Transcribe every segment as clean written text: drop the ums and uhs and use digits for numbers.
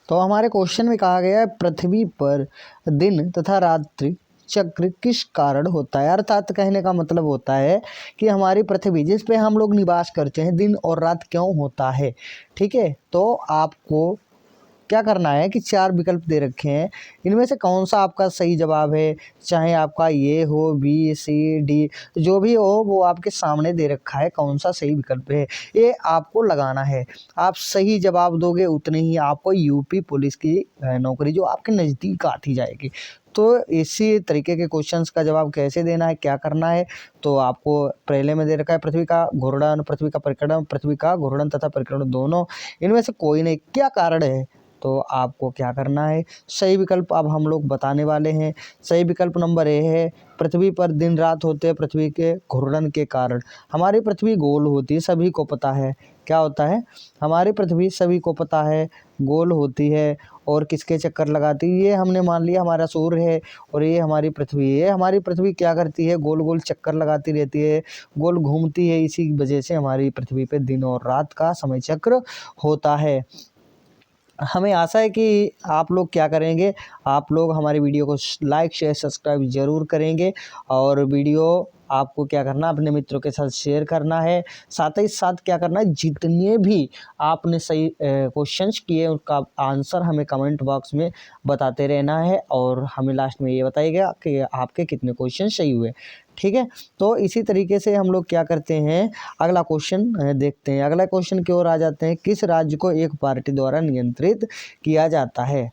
तो हमारे क्वेश्चन में कहा गया है पृथ्वी पर दिन तथा रात्रि चक्र किस कारण होता है। अर्थात कहने का मतलब होता है कि हमारी पृथ्वी जिस पे हम लोग निवास करते हैं दिन और रात क्यों होता है। ठीक है, तो आपको क्या करना है कि 4 विकल्प दे रखे हैं, इनमें से कौन सा आपका सही जवाब है। चाहे आपका ये हो, बी, सी, डी, जो भी हो वो आपके सामने दे रखा है कौन सा सही विकल्प है, ये आपको लगाना है। आप सही जवाब दोगे उतने ही आपको यूपी पुलिस की नौकरी जो आपके नज़दीक आती जाएगी। तो इसी तरीके के क्वेश्चंस का जवाब कैसे देना है, क्या करना है, तो आपको पहले में दे रखा है पृथ्वी का घूर्णन, पृथ्वी का परिक्रमा, पृथ्वी का घूर्णन तथा परिक्रमा दोनों, इनमें से कोई नहीं, क्या कारण है। तो आपको क्या करना है, सही विकल्प अब हम लोग बताने वाले हैं। सही विकल्प नंबर ए है, पृथ्वी पर दिन रात होते हैं पृथ्वी के घूर्णन के कारण। हमारी पृथ्वी गोल होती है, सभी को पता है। क्या होता है, हमारी पृथ्वी सभी को पता है गोल होती है और किसके चक्कर लगाती है, ये हमने मान लिया हमारा सूर्य है और ये हमारी पृथ्वी है। हमारी पृथ्वी क्या करती है, गोल गोल चक्कर लगाती रहती है, गोल घूमती है, इसी वजह से हमारी पृथ्वी पे दिन और रात का समय चक्र होता है। हमें आशा है कि आप लोग क्या करेंगे, आप लोग हमारी वीडियो को लाइक शेयर सब्सक्राइब ज़रूर करेंगे और वीडियो आपको क्या करना, अपने मित्रों के साथ शेयर करना है। साथ ही साथ क्या करना है, जितने भी आपने सही क्वेश्चंस किए उनका आंसर हमें कमेंट बॉक्स में बताते रहना है और हमें लास्ट में ये बताइएगा कि आपके कितने क्वेश्चन सही हुए। ठीक है, तो इसी तरीके से हम लोग क्या करते हैं, अगला क्वेश्चन देखते हैं। अगला क्वेश्चन की ओर आ जाते हैं। किस राज्य को एक पार्टी द्वारा नियंत्रित किया जाता है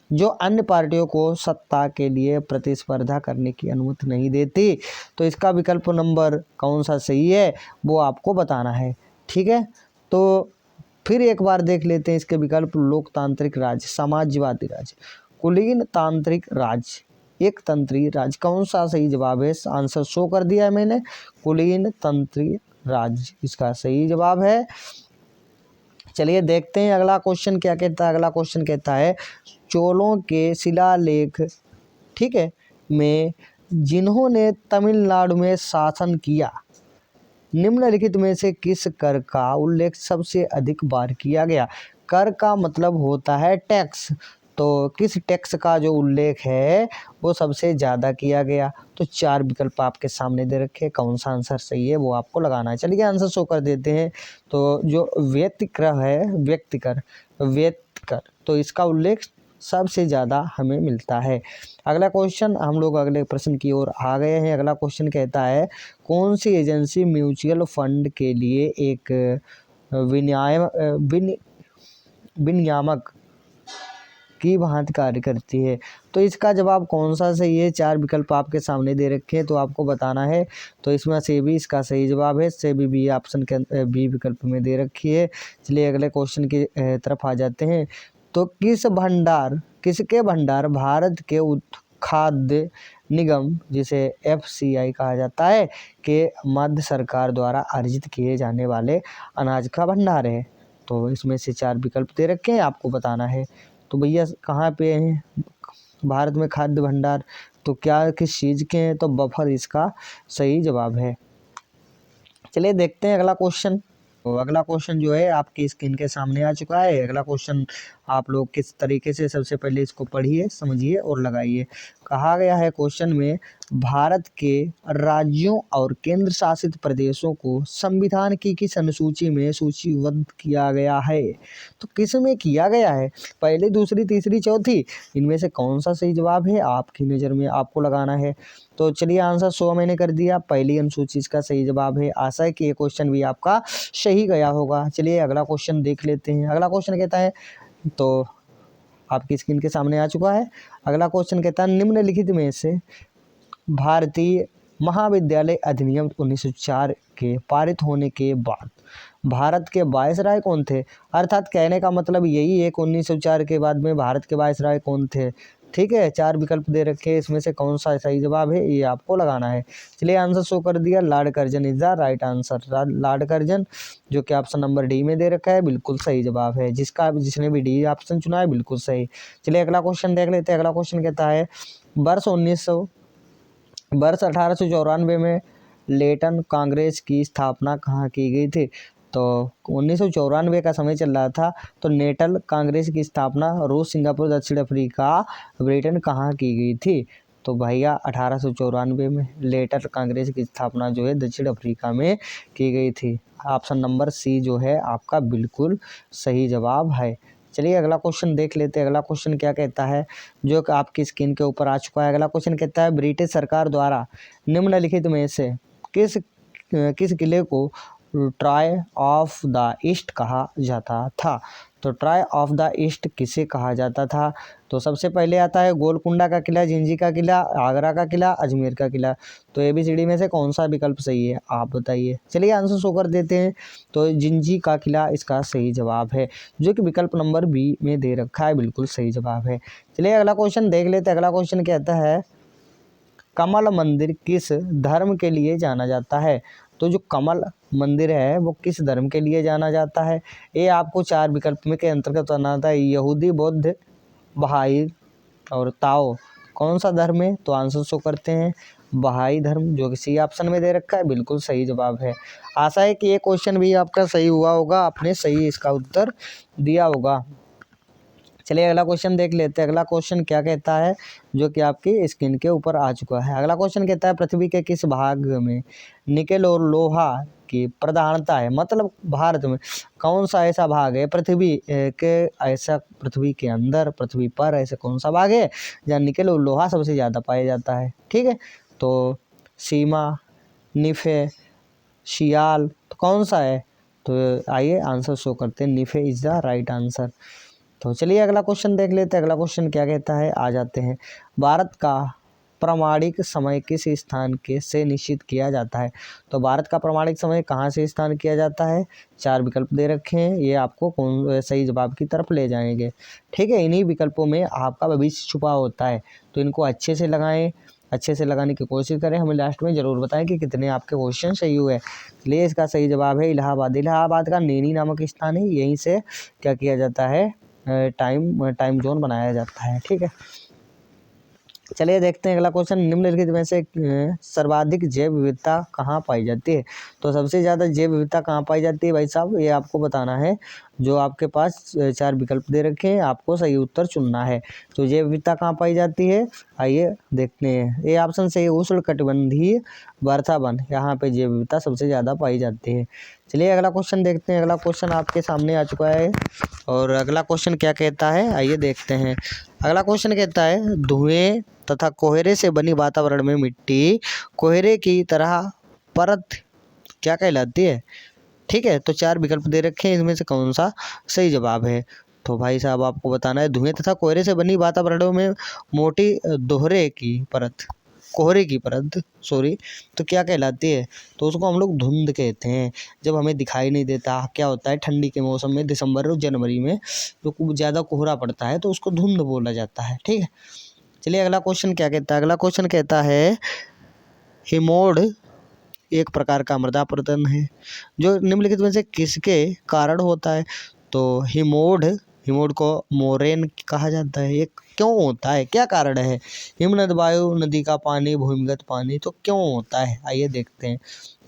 जो अन्य पार्टियों को सत्ता के लिए प्रतिस्पर्धा करने की अनुमति नहीं देती। तो इसका विकल्प नंबर कौन सा सही है वो आपको बताना है। ठीक है, तो फिर एक बार देख लेते हैं इसके विकल्प। लोकतांत्रिक राज्य, समाजवादी राज्य, कुलीन तांत्रिक राज्य, एक तंत्री राज्य, कौन सा सही जवाब है। आंसर शो कर दिया है मैंने, कुलीन तंत्री राज्य इसका सही जवाब है। चलिए देखते हैं अगला क्वेश्चन क्या कहता है। अगला क्वेश्चन कहता है चोलों के शिलालेख, ठीक है, में जिन्होंने तमिलनाडु में शासन किया, निम्नलिखित में से किस कर का उल्लेख सबसे अधिक बार किया गया। कर का मतलब होता है टैक्स, तो किस टैक्स का जो उल्लेख है वो सबसे ज़्यादा किया गया। तो 4 विकल्प आपके सामने दे रखे, कौन सा आंसर सही है वो आपको लगाना है। चलिए आंसर शो कर देते हैं। तो जो व्यक्तिकर है, व्यक्तिकर, तो इसका उल्लेख सबसे ज़्यादा हमें मिलता है। अगला क्वेश्चन, हम लोग अगले प्रश्न की ओर आ गए हैं। अगला क्वेश्चन कहता है कौन सी एजेंसी म्यूचुअल फंड के लिए एक विनियामक की भांति कार्य करती है। तो इसका जवाब कौन सा सही है। 4 विकल्प आपके सामने दे रखे हैं तो आपको बताना है। तो इसमें से भी इसका सही जवाब है, से भी बी ऑप्शन के बी विकल्प में दे रखी है। चलिए अगले क्वेश्चन की तरफ आ जाते हैं। तो किसके भंडार भारत के खाद्य निगम, जिसे FCI कहा जाता है, के मध्य सरकार द्वारा अर्जित किए जाने वाले अनाज का भंडार है। तो इसमें से 4 विकल्प दे रखे हैं, आपको बताना है। तो भैया कहाँ पे हैं भारत में खाद्य भंडार, तो क्या किस चीज़ के हैं, तो बफर इसका सही जवाब है। चलिए देखते हैं अगला क्वेश्चन। तो अगला क्वेश्चन जो है आपकी स्क्रीन के सामने आ चुका है। अगला क्वेश्चन आप लोग किस तरीके से, सबसे पहले इसको पढ़िए, समझिए और लगाइए। कहा गया है क्वेश्चन में भारत के राज्यों और केंद्र शासित प्रदेशों को संविधान की किस अनुसूची में सूचीबद्ध किया गया है। तो किस में किया गया है, पहली, दूसरी, तीसरी, चौथी, इनमें से कौन सा सही जवाब है आपकी नज़र में आपको लगाना है। तो चलिए आंसर शो मैंने कर दिया, पहली अनुसूची इसका सही जवाब है। आशा है कि ये क्वेश्चन भी आपका सही गया होगा। चलिए अगला क्वेश्चन देख लेते हैं। अगला क्वेश्चन कहता है, तो आपकी स्क्रीन के सामने आ चुका है। अगला क्वेश्चन कहता है निम्नलिखित में से भारतीय महाविद्यालय अधिनियम 1904 के पारित होने के बाद भारत के वायसराय कौन थे। अर्थात कहने का मतलब यही है कि 1904 के बाद में भारत के वायसराय कौन थे। ठीक है, 4 विकल्प दे रखे हैं, इसमें से कौन सा सही जवाब है ये आपको लगाना है। चलिए आंसर शो कर दिया, Lord Curzon is the right answer. Lord Curzon जो कि ऑप्शन नंबर डी में दे रखा है, बिल्कुल सही जवाब है। जिसने भी डी ऑप्शन चुना है बिल्कुल सही। चलिए अगला क्वेश्चन देख लेते हैं। अगला क्वेश्चन कहता है वर्ष 1894 में लेटन कांग्रेस की स्थापना कहाँ की गई थी। तो 1994 का समय चल रहा था। तो नेटल कांग्रेस की स्थापना रूस, सिंगापुर, दक्षिण अफ्रीका, ब्रिटेन कहाँ की गई थी? तो भैया 1894 में लेटर कांग्रेस की स्थापना जो है दक्षिण अफ्रीका में की गई थी। ऑप्शन नंबर सी जो है आपका बिल्कुल सही जवाब है। चलिए अगला क्वेश्चन देख लेते हैं। अगला क्वेश्चन क्या कहता है, जो कि आपकी स्क्रीन के ऊपर आ चुका है। अगला क्वेश्चन कहता है, ब्रिटिश सरकार द्वारा निम्नलिखित में से किस किले को ट्राई ऑफ द ईस्ट कहा जाता था? तो ट्राई ऑफ द ईस्ट किसे कहा जाता था? तो सबसे पहले आता है गोलकुंडा का किला, जिंजी का किला, आगरा का किला, अजमेर का किला। तो ABCD में से कौन सा विकल्प सही है, आप बताइए। चलिए आंसर शो कर देते हैं। तो जिंजी का किला इसका सही जवाब है, जो कि विकल्प नंबर बी में दे रखा है, बिल्कुल सही जवाब है। चलिए अगला क्वेश्चन देख लेते हैं। अगला क्वेश्चन कहता है, कमल मंदिर किस धर्म के लिए जाना जाता है? तो जो कमल मंदिर है वो किस धर्म के लिए जाना जाता है? ये आपको 4 विकल्प में के अंतर्गत आना था, यहूदी, बौद्ध, बहाई और ताओ। कौन सा धर्म है? तो आंसर शो करते हैं, बहाई धर्म, जो कि सी ऑप्शन में दे रखा है, बिल्कुल सही जवाब है। आशा है कि ये क्वेश्चन भी आपका सही हुआ होगा, आपने सही इसका उत्तर दिया होगा। चलिए अगला क्वेश्चन देख लेते हैं। अगला क्वेश्चन क्या कहता है, जो कि आपकी स्क्रीन के ऊपर आ चुका है। अगला क्वेश्चन कहता है, पृथ्वी के किस भाग में निकेल और लोहा की प्रधानता है? मतलब भारत में कौन सा ऐसा भाग है पृथ्वी के, ऐसा पृथ्वी के अंदर, पृथ्वी पर ऐसा कौन सा भाग है जहाँ निकेल और लोहा सबसे ज़्यादा पाया जाता है? ठीक है, तो सीमा, निफे, शियाल, तो कौन सा है? तो आइए आंसर शो करते हैं, निफे इज द राइट आंसर। तो चलिए अगला क्वेश्चन देख लेते हैं। अगला क्वेश्चन क्या कहता है, आ जाते हैं। भारत का प्रामाणिक समय किस स्थान के से निश्चित किया जाता है? तो भारत का प्रामाणिक समय कहाँ से स्थान किया जाता है? 4 विकल्प दे रखे हैं, ये आपको कौन सही जवाब की तरफ ले जाएंगे। ठीक है, इन्हीं विकल्पों में आपका भविष्य छुपा होता है, तो इनको अच्छे से लगाएं, अच्छे से लगाने की कोशिश करें। हमें लास्ट में ज़रूर बताएं कि कितने आपके क्वेश्चन सही हुए। इसलिए इसका सही जवाब है इलाहाबाद। इलाहाबाद का नैनी नामक स्थान है, यहीं से क्या किया जाता है, टाइम जोन बनाया जाता है। ठीक है, चलिए देखते हैं अगला क्वेश्चन। निम्नलिखित में से सर्वाधिक जैव विविधता कहाँ पाई जाती है? तो सबसे ज़्यादा जैव विविधता कहाँ पाई जाती है भाई साहब, ये आपको बताना है। जो आपके पास 4 विकल्प दे रखे हैं, आपको सही उत्तर चुनना है। तो जैव विविधता कहाँ पाई जाती है, आइए देखते हैं। ये ऑप्शन सही है, उष्णकटिबंधीय वर्षावन, यहाँ पे जैव विविधता सबसे ज़्यादा पाई जाती है। चलिए अगला क्वेश्चन देखते हैं। अगला क्वेश्चन आपके सामने आ चुका है, और अगला क्वेश्चन क्या कहता है, आइए देखते हैं। अगला क्वेश्चन कहता है, धुएं तथा कोहरे से बनी वातावरण में मिट्टी कोहरे की तरह परत क्या कहलाती है? ठीक है, तो 4 विकल्प दे रखे हैं, इनमें से कौन सा सही जवाब है? तो भाई साहब आपको बताना है, धुएं तथा कोहरे से बनी वातावरणों में मोटी कोहरे की परत तो क्या कहलाती है? तो उसको हम लोग धुंध कहते हैं। जब हमें दिखाई नहीं देता, क्या होता है ठंडी के मौसम में, दिसंबर और जनवरी में जो ज़्यादा कोहरा पड़ता है, तो उसको धुंध बोला जाता है। ठीक है, चलिए अगला क्वेश्चन क्या कहता है। अगला क्वेश्चन कहता है, हिमोड एक प्रकार का मृदा अपरदन है, जो निम्नलिखित में से किसके कारण होता है? तो हिमोड को मोरेन कहा जाता है। ये क्यों होता है, क्या कारण है? हिमनद वायु, नदी का पानी, भूमिगत पानी, तो क्यों होता है, आइए देखते हैं।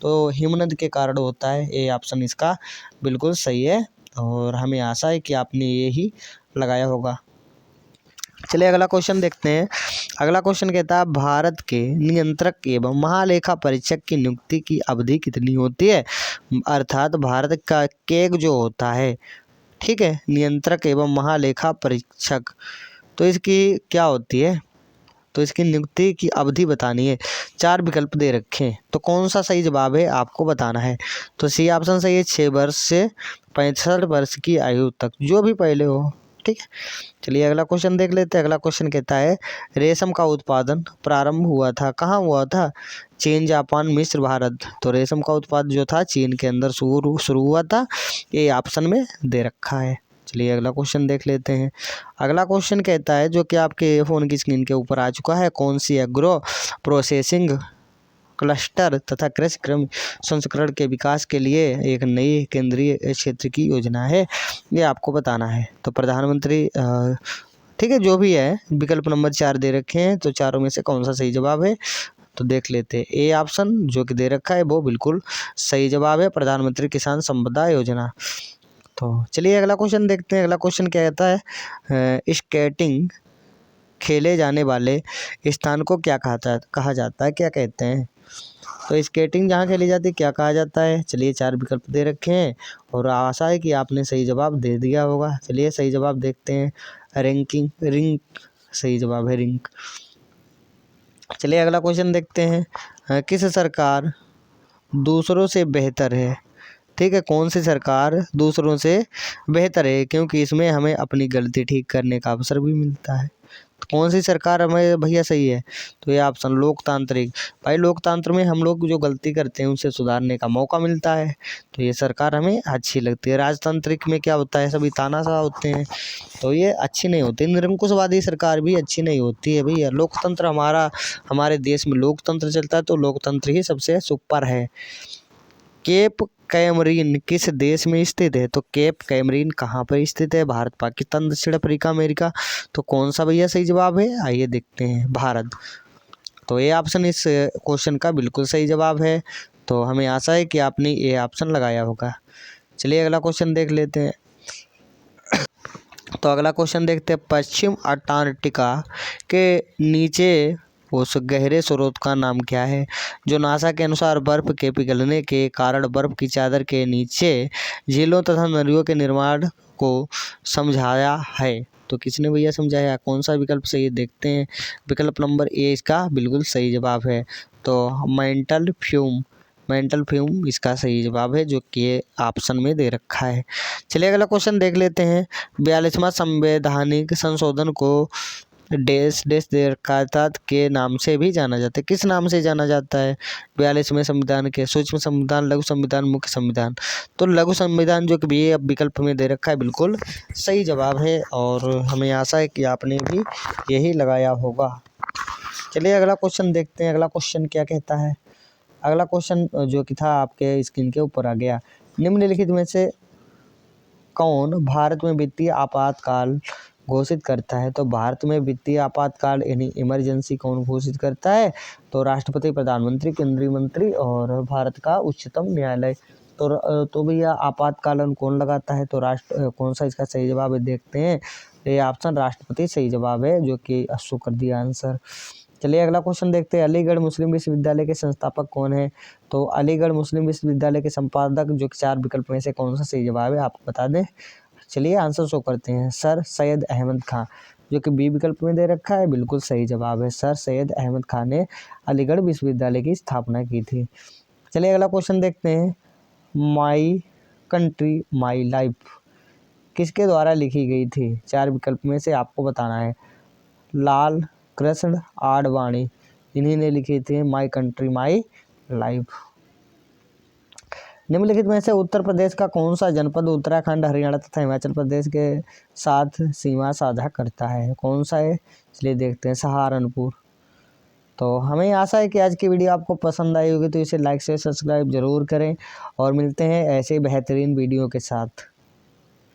तो हिमनद के कारण होता है, ये ऑप्शन इसका बिल्कुल सही है, और हमें आशा है कि आपने ये ही लगाया होगा। चलिए अगला क्वेश्चन देखते हैं। अगला क्वेश्चन कहता है, भारत के नियंत्रक एवं महालेखा परीक्षक की नियुक्ति की अवधि कितनी होती है? अर्थात भारत का केग जो होता है, ठीक है, नियंत्रक एवं महालेखा परीक्षक, तो इसकी क्या होती है? तो इसकी नियुक्ति की अवधि बतानी है। 4 विकल्प दे रखे हैं, तो कौन सा सही जवाब है आपको बताना है। तो सी ऑप्शन सही है, 6 वर्ष से 65 वर्ष की आयु तक, जो भी पहले हो। ठीक है, चलिए अगला क्वेश्चन देख लेते हैं। अगला क्वेश्चन कहता है, रेशम का उत्पादन प्रारंभ हुआ था, कहाँ हुआ था? चीन, जापान, मिस्र, भारत। तो रेशम का उत्पादन जो था चीन के अंदर शुरू हुआ था, ये ऑप्शन में दे रखा है। चलिए अगला क्वेश्चन देख लेते हैं। अगला क्वेश्चन कहता है, जो कि आपके फ़ोन की स्क्रीन के ऊपर आ चुका है, कौन सी एग्रो प्रोसेसिंग क्लस्टर तथा कृषि क्रम संस्करण के विकास के लिए एक नई केंद्रीय क्षेत्र की योजना है, ये आपको बताना है। तो प्रधानमंत्री ठीक है, जो भी है, विकल्प नंबर 4 दे रखे हैं, तो चारों में से कौन सा सही जवाब है? तो देख लेते हैं। ए ऑप्शन जो कि दे रखा है वो बिल्कुल सही जवाब है, प्रधानमंत्री किसान संपदा योजना। तो चलिए अगला क्वेश्चन देखते हैं। अगला क्वेश्चन क्या कहता है, स्केटिंग खेले जाने वाले स्थान को क्या कहा जाता है, क्या कहते हैं। तो स्केटिंग जहाँ खेली जाती है क्या कहा जाता है। चलिए 4 विकल्प दे रखे हैं और आशा है कि आपने सही जवाब दे दिया होगा। चलिए सही जवाब देखते हैं। रिंक सही जवाब है, रिंक। चलिए अगला क्वेश्चन देखते हैं। किस सरकार दूसरों से बेहतर है। ठीक है, कौन सी सरकार दूसरों से बेहतर है, क्योंकि इसमें हमें अपनी गलती ठीक करने का अवसर भी मिलता है। तो कौन सी सरकार हमें भैया सही है, तो ये ऑप्शन लोकतांत्रिक। भाई लोकतंत्र में हम लोग जो गलती करते हैं उनसे सुधारने का मौका मिलता है, तो ये सरकार हमें अच्छी लगती है। राजतांत्रिक में क्या होता है, सभी तानाशाह होते हैं, तो ये अच्छी नहीं होती। निरंकुशवादी सरकार भी अच्छी नहीं होती है भैया। लोकतंत्र हमारे देश में लोकतंत्र चलता है, तो लोकतंत्र ही सबसे सुपर है। केप कैमरीन किस देश में स्थित है, तो केप कैमरीन कहाँ पर स्थित है, भारत, पाकिस्तान, दक्षिण अफ्रीका, अमेरिका। तो कौन सा भैया सही जवाब है, आइए देखते हैं, भारत। तो ये ऑप्शन इस क्वेश्चन का बिल्कुल सही जवाब है। तो हमें आशा है कि आपने ये ऑप्शन लगाया होगा। चलिए अगला क्वेश्चन देख लेते हैं। तो अगला क्वेश्चन देखते हैं। पश्चिम अंटार्कटिका के नीचे उस गहरे स्रोत का नाम क्या है, जो नासा के अनुसार बर्फ के पिघलने के कारण बर्फ की चादर के नीचे झीलों तथा नदियों के निर्माण को समझाया है। तो किसने भैया समझाया, कौन सा विकल्प सही है देखते हैं। विकल्प नंबर ए इसका बिल्कुल सही जवाब है। तो मेंटल फ्यूम इसका सही जवाब है, जो कि ऑप्शन में दे रखा है। चलिए अगला क्वेश्चन देख लेते हैं। 42वां संवैधानिक संशोधन को देश दे रखा था के नाम से भी जाना जाता है। किस नाम से जाना जाता है 42वें संविधान के, सूक्ष्म संविधान, लघु संविधान, मुख्य संविधान। तो लघु संविधान जो कि भी अब विकल्प में दे रखा है बिल्कुल सही जवाब है, और हमें आशा है कि आपने भी यही लगाया होगा। चलिए अगला क्वेश्चन देखते हैं। अगला क्वेश्चन क्या कहता है। अगला क्वेश्चन जो कि था आपके स्क्रीन के ऊपर आ गया। निम्नलिखित में से कौन भारत में वित्तीय आपातकाल घोषित करता है। तो भारत में वित्तीय आपातकाल यानी इमरजेंसी कौन घोषित करता है, तो राष्ट्रपति, प्रधानमंत्री, केंद्रीय मंत्री और भारत का उच्चतम न्यायालय। तो भैया आपातकालन कौन लगाता है, तो कौन सा इसका सही जवाब है देखते हैं। ये ऑप्शन राष्ट्रपति सही जवाब है, जो कि अशोक कर दिया आंसर। चलिए अगला क्वेश्चन देखते हैं। अलीगढ़ मुस्लिम विश्वविद्यालय के संस्थापक कौन है, तो अलीगढ़ मुस्लिम विश्वविद्यालय के संपादक जो कि 4 विकल्प में से कौन सा सही जवाब है आपको बता दें। चलिए आंसर शो करते हैं। सर सैयद अहमद खां, जो कि बी विकल्प में दे रखा है, बिल्कुल सही जवाब है। सर सैयद अहमद खां ने अलीगढ़ विश्वविद्यालय की स्थापना की थी। चलिए अगला क्वेश्चन देखते हैं। माई कंट्री माई लाइफ किसके द्वारा लिखी गई थी, 4 विकल्प में से आपको बताना है। लाल कृष्ण आडवाणी, इन्हीं ने लिखी थी माई कंट्री माई लाइफ। निम्नलिखित में से उत्तर प्रदेश का कौन सा जनपद उत्तराखंड, हरियाणा तथा हिमाचल प्रदेश के साथ सीमा साझा करता है, कौन सा है, इसलिए देखते हैं सहारनपुर। तो हमें आशा है कि आज की वीडियो आपको पसंद आई होगी, तो इसे लाइक से सब्सक्राइब जरूर करें और मिलते हैं ऐसे बेहतरीन वीडियो के साथ।